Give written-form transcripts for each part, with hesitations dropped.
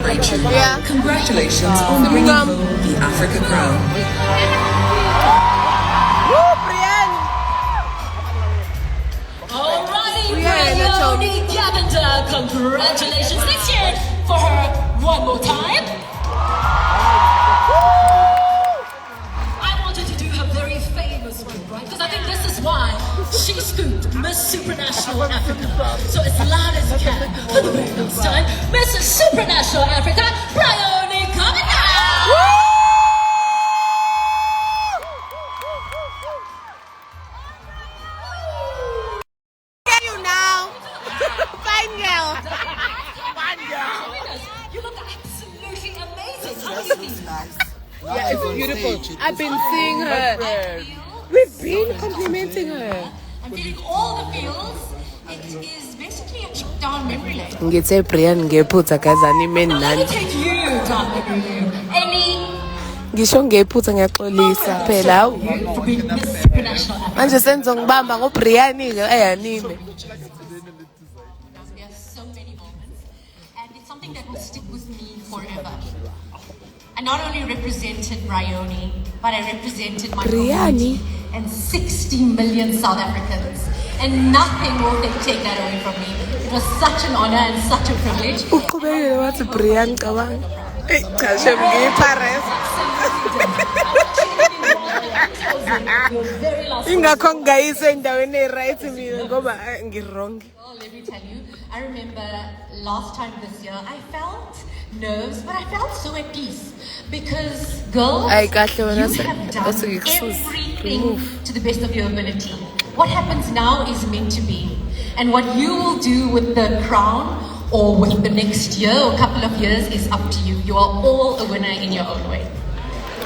celebrate you. Yeah. Congratulations on bringing home the Africa crown. Alrighty, Bryony Gavender, congratulations. Let's hear it for her one more time. I wanted to do her very famous one, right? Because I think this is why she scooped Miss Supranational Africa. So as loud as you can, for the very last time, Miss Supranational Africa, Bryony Gavender. You look absolutely amazing. How do you feel? Yeah, it's beautiful. I've been seeing her. We've been complimenting her. I'm feeling all the feels. It is basically a trip down memory lane. Ngithe Brian ngephutha kazani Let me menani. take you down memory lane. Any Ngisho ngephutha ngiyaxolisa phela awu. for being Miss Supranational Africa? Manje senzongibamba ngoBrian ke ayanime. There are so many moments, and it's something that will stick with me forever. I not only represented Bryony, but I represented my community and 60 million South Africans. And nothing will take that away from me. It was such an honor and such a privilege. Uqhubekile wathi Brian cabanga. Cha shemngiyipares. Ingakho ngayise endaweni right mina ngoba ngirong. Oh, let me tell you, I remember last time this year, I felt nerves, but I felt so at peace. Because girls, you have done everything to the best of your ability. What happens now is meant to be. And what you will do with the crown or with the next year or couple of years is up to you. You are all a winner in your own way.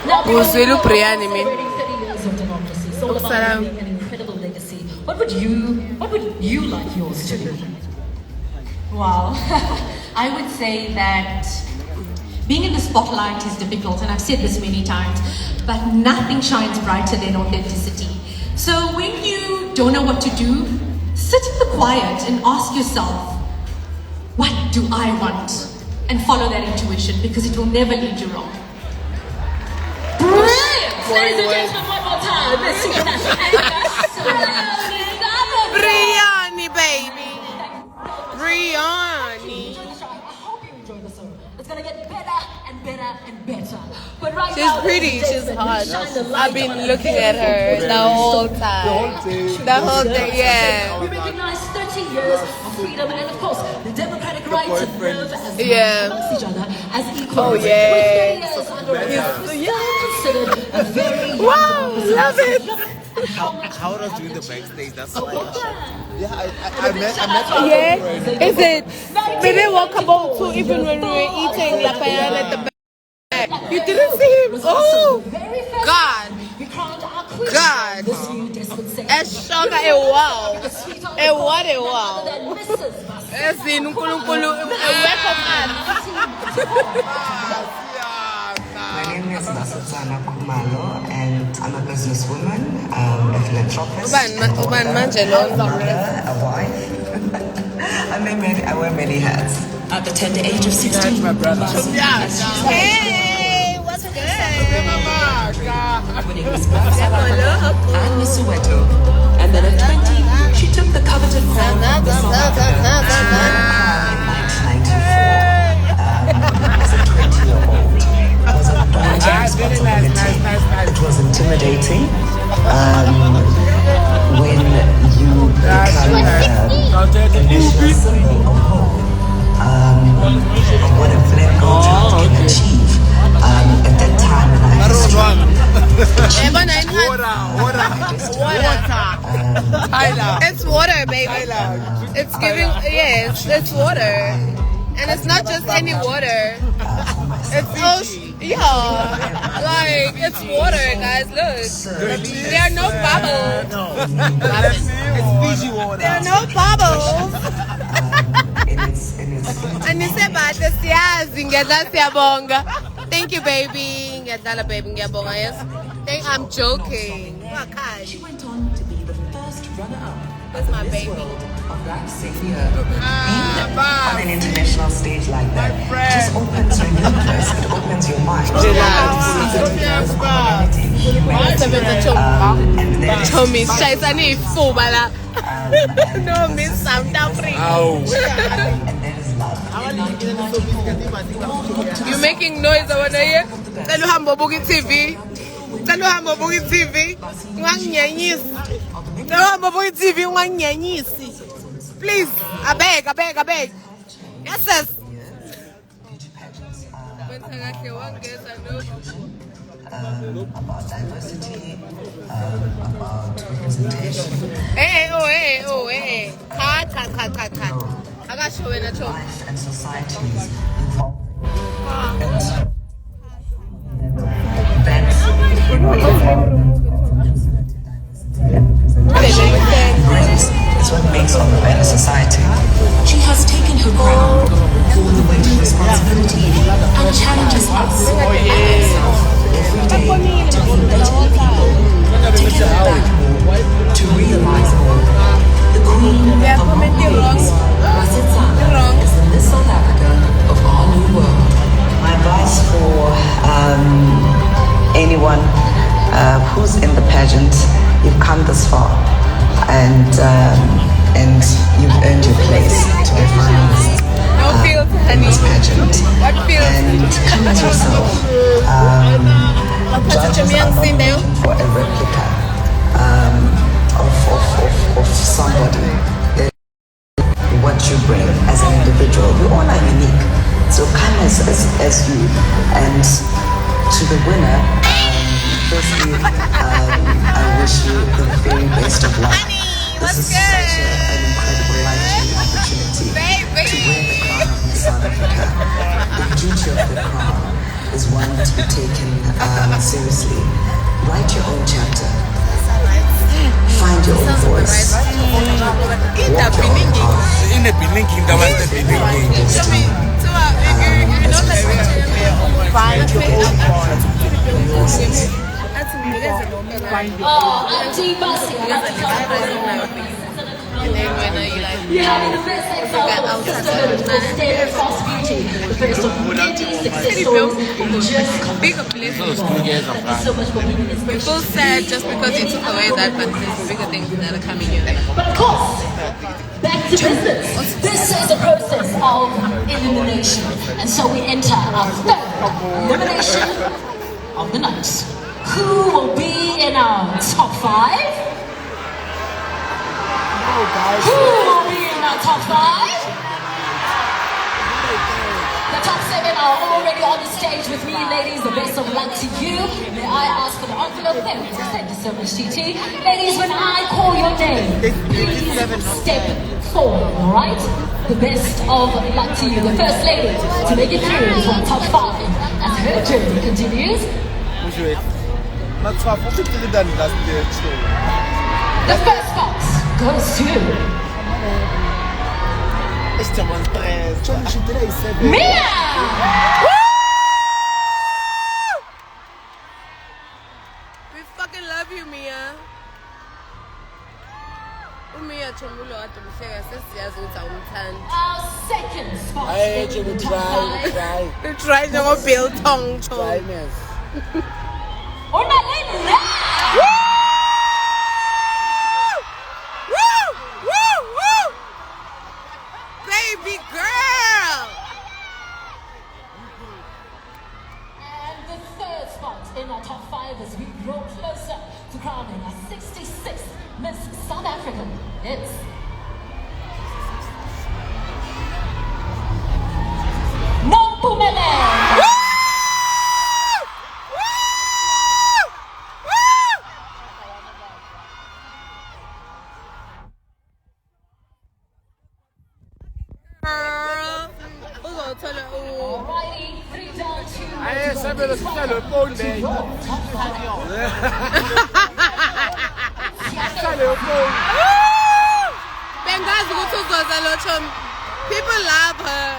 Now, Uzwelo Brian celebrating 30 years of democracy. It's all about leaving an incredible legacy. What would you like yours to be? Wow. I would say that being in the spotlight is difficult, and I've said this many times, but nothing shines brighter than authenticity. So when you don't know what to do, sit in the quiet and ask yourself, what do I want? And follow that intuition, because it will never lead you wrong. Brilliant! Ladies and gentlemen, one more time. Miss Supranational Briani, baby. Briani. I hope you enjoy the song. It's gonna get better and better and better. But right She's now, pretty, ladies and she's gentlemen, hot. you shine the light I've been on a looking at very her the whole time. The whole day, yeah. We recognize 30 years of freedom and, of course, the democratic right to live as amongst each other as equals. Oh, yeah. With 30 years under arrest, considered a very young democracy. Love it. How does doing the backstage? That's like, yeah, I met Yeah, is it? Maybe walkable too, even when we were eating La Paella at the back. You didn't see him? Oh, God. God. Eshoka a wow. A what a wow. As in Nkulunkulu, a work of art. My name is Nasatana Kumalo, and I'm a businesswoman, a philanthropist, a wife. I wear many hats. At the tender age of 16, my brother. Hey, what's good? Winning Miss Africa and Miss Soweto. And then at 20, she took the coveted crown of Miss South Africa. In 1994, as a 20-year-old, was a daunting responsibility. It was intimidating. When you become a national symbol of hope, what a black girl child can achieve at that time in our history. It's water, baby. It's giving, yes, it's water. And it's not just any water. It's ocean. Yeah, like it's water, guys. Look, there are no bubbles. There are no bubbles. Anisebate siyazi ngiyadla siyabonga. Thank you, baby. Ngiyadlala, baby. Ngiyabonga. Yes. I'm joking. She went on to be the first runner-up. That's my baby. Of that same year. On an international stage like that just opens limitless. It opens your mind. Tommy, shayisa niyifuba la. No, Miss South Africa. You making noise over there? Tell Hambo Boogie TV. Tell Hambo Boogie TV. Please, I beg. Yes, yes. About diversity, about representation. Hey. Cut. I got you in a talk. Life and societies involved. Grace is what makes of a better society. She has taken her crown, borne the weight of responsibility, and challenges us and herself every day to be better people, to give back more, to realize more. The Queen of all queens, Rasit Sana, is the Miss South Africa of our new world. My advice for anyone who's in the pageant, you've come this far, and you've earned your place to be finalist in this pageant. And commit yourself. Judges are not looking for a replica of somebody. What you bring as an individual, we all are unique. So come as you. And to the winner, firstly, I wish you the very best of luck. This is such an incredible life-changing opportunity to wear the crown of Miss South Africa. The duty of the crown is one to be taken seriously. Write your own chapter. Find your own voice. Walk your own path. In the beginning, there was the beginning. Find your own path. Auntie Bussy, you have the best example of stay across beauty. The first of many success stories in just so much for being this People said just because you took away that, but there's bigger things that are coming your way. But of course, back to business. This is a process of elimination. And so we enter our third elimination of the night. Who will be in our top 5? Who will be in our top 5? The top 7 are already on the stage with me, ladies. The best of luck to you. May I ask for the envelope? Thank you so much, TT. Ladies, when I call your name, please step forward, alright? The best of luck to you. The first lady to make it through to our top 5 as her journey continues. The first spot goes to Mia! We fucking love you, Mia. Mia Chombulo atumsheka sesiyazi ukuthi awumthandi. Our second spot in the top 5. We try to go build tongue chong. Baby girl! And the third spot in our top 5 as we grow closer to crowning our 66th Miss South Africa. It's Nompumelelo! Alrighty, 3 down, 2 Bengazi ukuthi uzoza lo Chomi. People love her.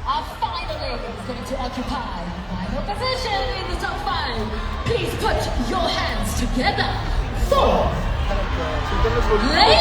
Our final lady is going to occupy the final position in the top 5. Please put your hands together for Ladies